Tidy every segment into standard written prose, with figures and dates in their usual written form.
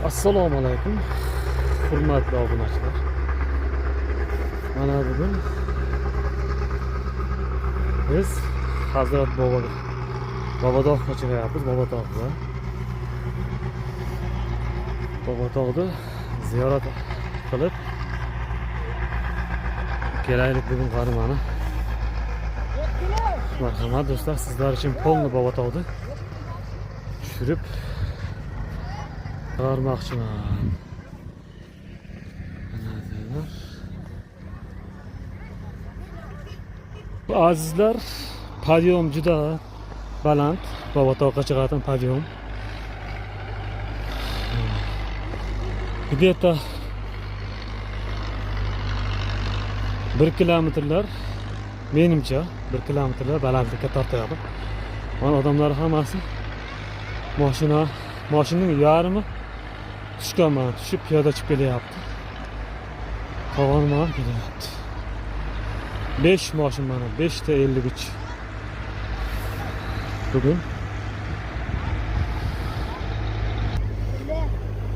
Assalomu alaykum. Hurmatli obunachilar. Mana bugun biz Hazrat Bobotog'ga chiqyapmiz. Bobotog'da ziyorat qilib kelaylik bugun qani mana. Marhamat do'stlar, sizlar uchun polni Bobotog'da tushirib chiqarmoqchiman. Azizlar, podyom juda baland. Bobotog'ga chiqadigan podyom. Где-то 1 kilometrlar, menimcha 1 kilometrlar balandlikka tortyapti. Mana odamlar hammasi mashinaning yarmi tushganman, tushib piyoda chiqib kelyapti. Qolgani mana kelyapti. 5 mashina mana 5 ta 53. Bugun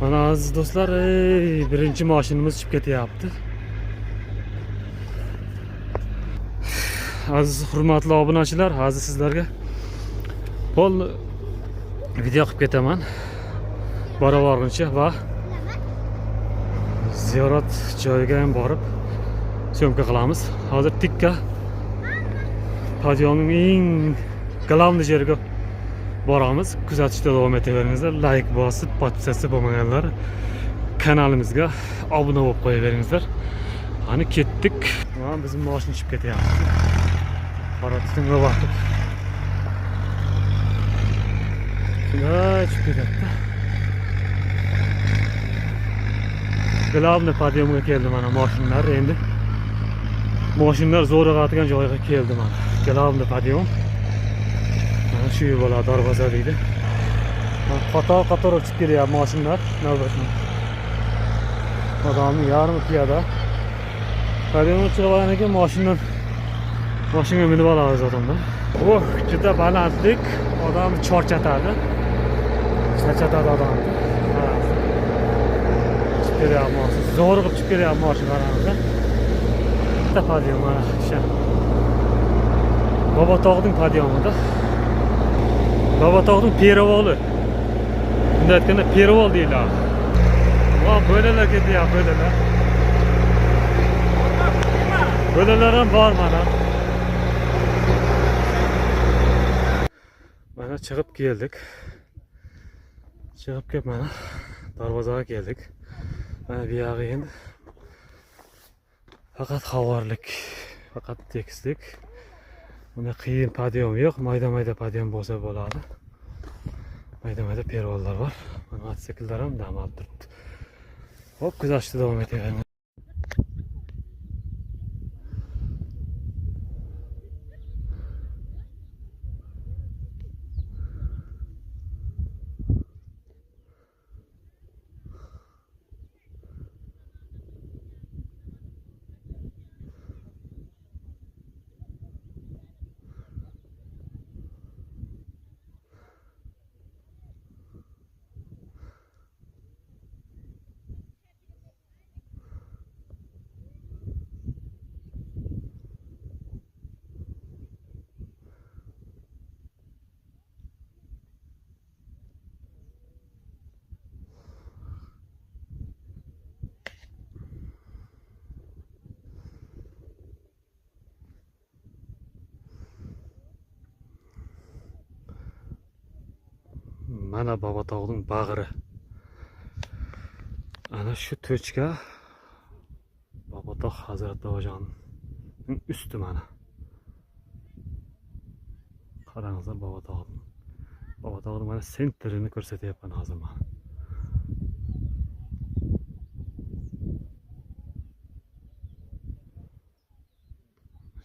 mana aziz do'stlar, birinchi mashinamiz chiqib ketyapti. Aziz hurmatli obunachilar, hozir sizlarga pol video qilib ketaman. Boravorguncha va ziyorat joyiga ham borib syomka qilamiz. Hozir tikka podyomning eng glavniy yeriga boramiz. Kuzatishda davom etaveringizlar. Like bosib, podpisatsiya bo'lmaganlar kanalimizga obuna bo'lib qo'yaveringizlar. Qani ketdik. Mana bizim mashina chiqib ketyapti. Qora tutunga vaqt. Shunday chiqib ketyapti. Glavniy podyomga keldi mana mashinalar endi. Mashinalar zo'rg'atgan joyga keldi mana. Glavniy podyom. Mana shu yo'l darvoza deydi. Qator chiqib kelyapti mashinalar navbatda. Odamning yarmi piyoda. Podyomga chiqib keyin mashinaga minib olamiz odamlar. Juda balandlik, odam charchatadi. Charchatadi odamni. Zo'r qilib chiqib kelyapti mashinalarimizni. Bitta podyom mana shu. Bobotog'ning podyomida. Bobotog'ning perevoli. Bunday aytganda perevol deyiladi. Va bo'lalar ketyapti, bo'lalar. Bo'lalar ham bor mana. Mana chiqib keldik. Chiqib kelib mana darvozaga keldik. Mana bu yog'i endi faqat xavorlik, faqat tekislik. Bunda qiyin podyom yo'q, mayda podyom bo'lsa bo'ladi. Mayda pervollar bor. Mana mototsikllar ham dam olib turibdi. Hop, kuzatishda davom etaveramiz. Mana Bobotog'ning bag'ri. Ana şu tochka Bobotoq Hazrat Bobojonning üstü mana. Qarangizlar Bobotoqning mana sentrini ko'rsatyapman hozir mana.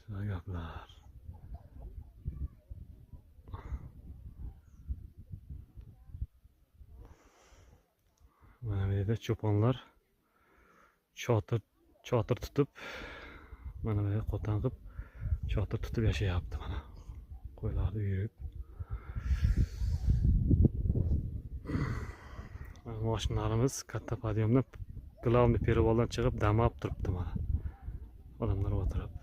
Shunday gaplar. Mana bu yerda cho'ponlar chotir tutib, mana bu yerga qo'tan qilib chotir tutib yashayapti mana. Qo'ylarni uyib. Mashinalarimiz katta podyomdan glavniy перевалdan chiqib damab turibdi mana. Odamlar o'tirib.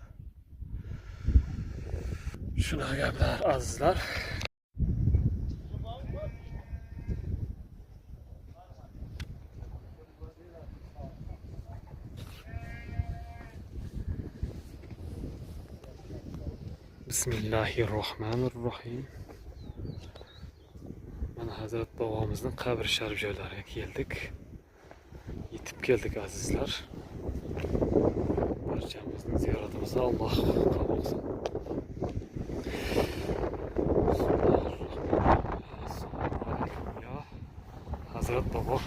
Shunday gaplar azizlar. Bismillahirrohmanirrohim. Mana Hazrat bobomizning qabr sharif joylariga keldik. Yetib keldik azizlar. Barchamizning ziyoratimizni Alloh qabul qilsin. Ya Hazrat bobo.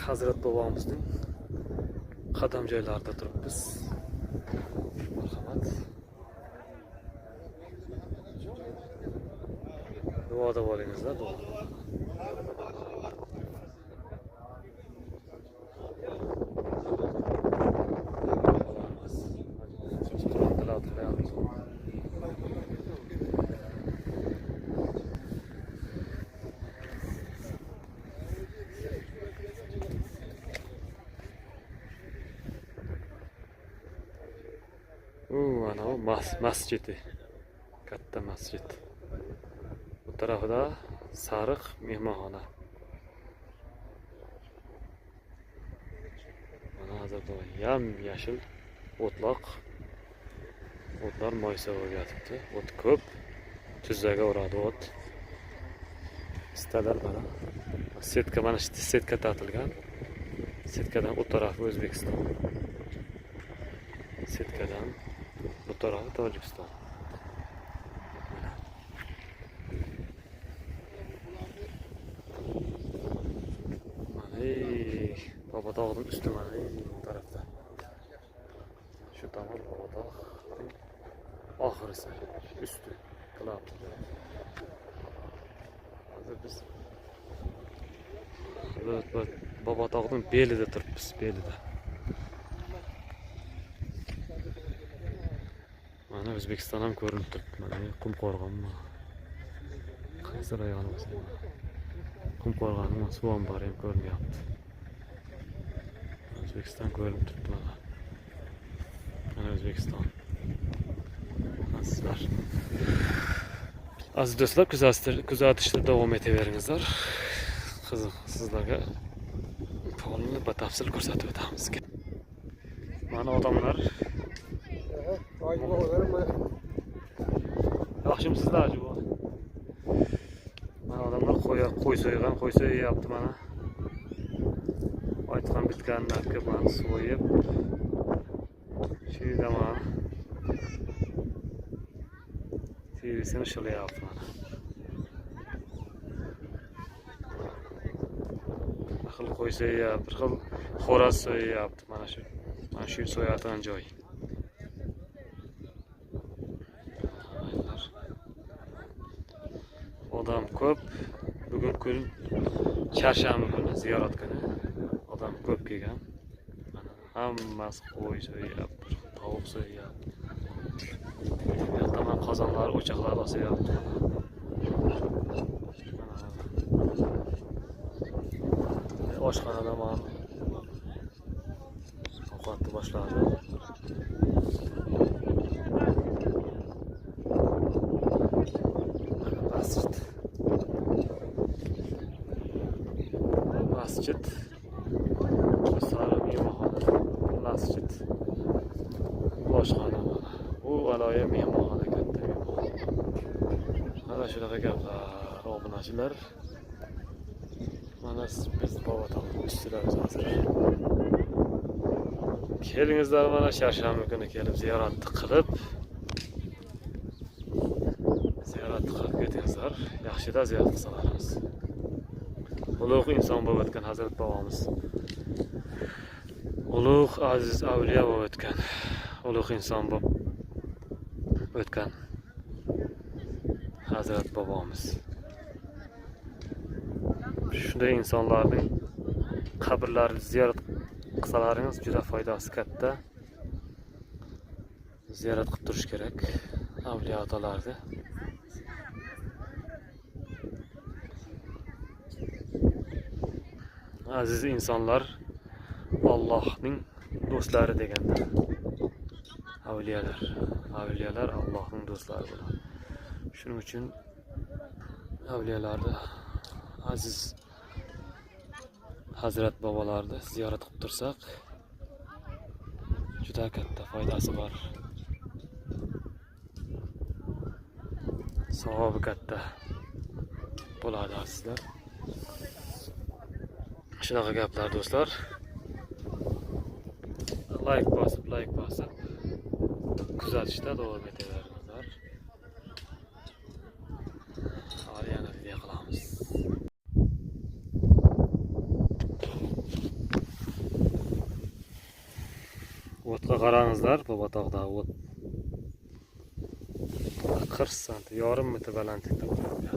Hazrat bobomizning qadam joylarida turibmiz. Marhamat. Duoda bo'lingizlar, duo. Ana o masjidi. Katta masjid. Bu tarafida sariq mehmonxona. Mana hozirda yam-yashil o'tloq. O'tlar moysa o'rgatibdi. O't ko'p. Tuzzaga uradi o't. Istalar mana. Setka mana setka tortilgan. Setkadan u tarafi O'zbekiston. Setkadan bu tarafi Tojikiston. Mana Bobotoqning usti mana bu tarafda. Shu tomon Bobotoq. Oxirisi usti qilib. Hozir biz Bobotoqning belida turibmiz, belida. Mana O'zbekiston ham ko'rinib turibdi. Mana Qumqo'rg'on. Qaysi rayonimiz? Qumqo'rg'onning suv ombori ham ko'rinyapti. O'zbekiston ko'rinib turibdi mana. Mana O'zbekiston. Azizlar. Aziz do'stlar, kuzatishda davom etaveringizlar. Qiziq, sizlarga faolni batafsil ko'rsatib o'tamiz. Mana odamlar yaxshimisizlar bu? Mana odamlar qo'y so'yayapti mana. Aytgan bitganlarga mana so'yib. Shunda mana terisini shilayapti mana. Bir xil qo'y so'yayapti, bir xil xo'roz so'yayapti mana shu. Mana shu so'yadigan joy. Odam ko'p. Bugun kun chorshanba kuni ziyorat kuni. Odam ko'p kelgan. Mana hammasi qo'y so'yyapti, tovuq so'yyapti. Bu yoqda mana qozonlar, o'choqlar osyapti. Oshxonada mana ovqatni boshladi. Masjid. Sari mehmonxona. Masjid. Oshxona mana. Bu aloyi mehmonxona, katta mehmonxona. Mana shunaqa gaplar, obunachilar. Mana biz Bobotog' ustidamiz hozir. Kelingizlar, mana sharshanba kuni kelib ziyoratni qilib ketingizlar. Yaxshida ziyorat qilsalarmiz. Ulug' inson bo'lib o'tgan Hazrat bobomiz. Ulug' aziz avliyo bo'lib o'tgan. Ulug' inson bo'lib o'tgan Hazrat bobomiz. Shunday insonlarning qabrlarini ziyorat qilsalaringiz juda foydasi katta. Ziyorat qilib turish kerak avliyo otalarni. Aziz insonlar Allohning do'stlari deganda. Avliyolar Allohning do'stlari bo'ladi. Shuning uchun avliyolarni, aziz Hazrat bobolarni ziyorat qilib tursak, juda katta foydasi bor. Savobi katta bo'ladi azizlar. Shunaqa gaplar do'stlar. Like bosib kuzatishda davom etaveringizlar. Hali yana video qilamiz. O'tga qarangizlar, Bobotog'da o't 40 sant, yarim metr balandlikda bo'lyapti.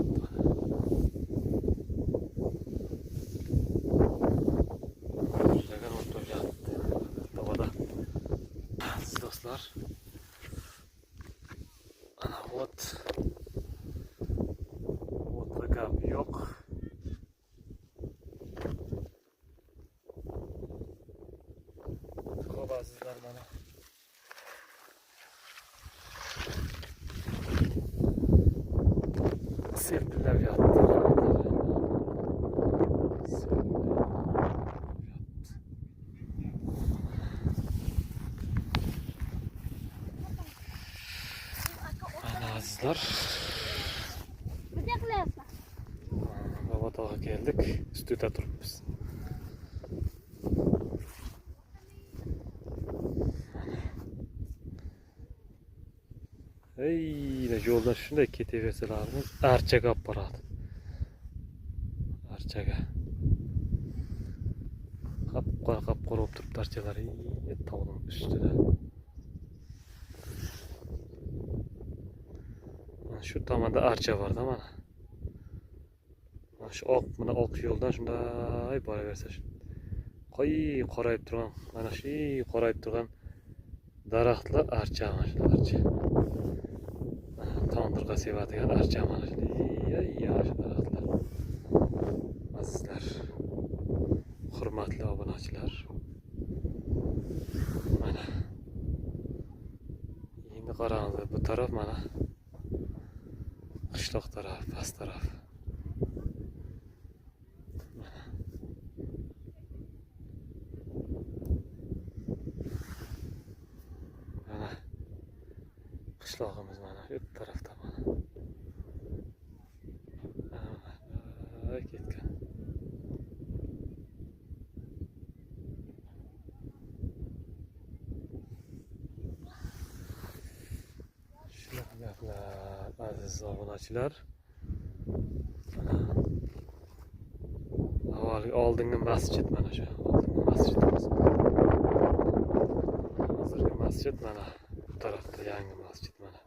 Do'stlar, ana o'tga gap yo'q. Ko'p azizlar, mana serpillab yotdi. Azizlar, Bobotog'ga keldik, ustida turibmiz. Yo'ldan shunday ketaversalarimiz archaga olib boradi. Archaga. Qap-qora bo'lib turibdi archalar, tog'ning ustida. Shu tomonda archa bor-da mana. Mana shu oq yo'ldan shunday boraversa, qorayib turgan, mana shu qorayib turgan daraxtlar archa, mana shu archa. Tandirga sevadigan archa mana shu. Shu daraxtlar. Azizlar, hurmatli obunachilar. Mana. Endi qaranglar, bu taraf mana qishloq taraf, past taraf. Mana qishlog'imiz mana shu tarafda mana. Ketgan. Shunaqa gaplar, aziz obunachilar. Oldingi masjid mana shu. Oldingi masjidimiz. Hozirgi masjid mana bu tarafda yangi masjid mana.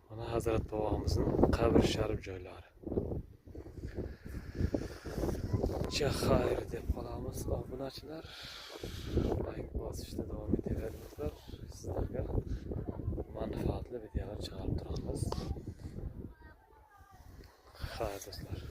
Mana Hazrat bobomizning qabr sharif joylari. barcha xayr deb qolamiz. Obunachilar like bosishda davom etaveringizlar. Sizlarga manfaatli videolar chiqarib turamiz. Xayr do'stlar.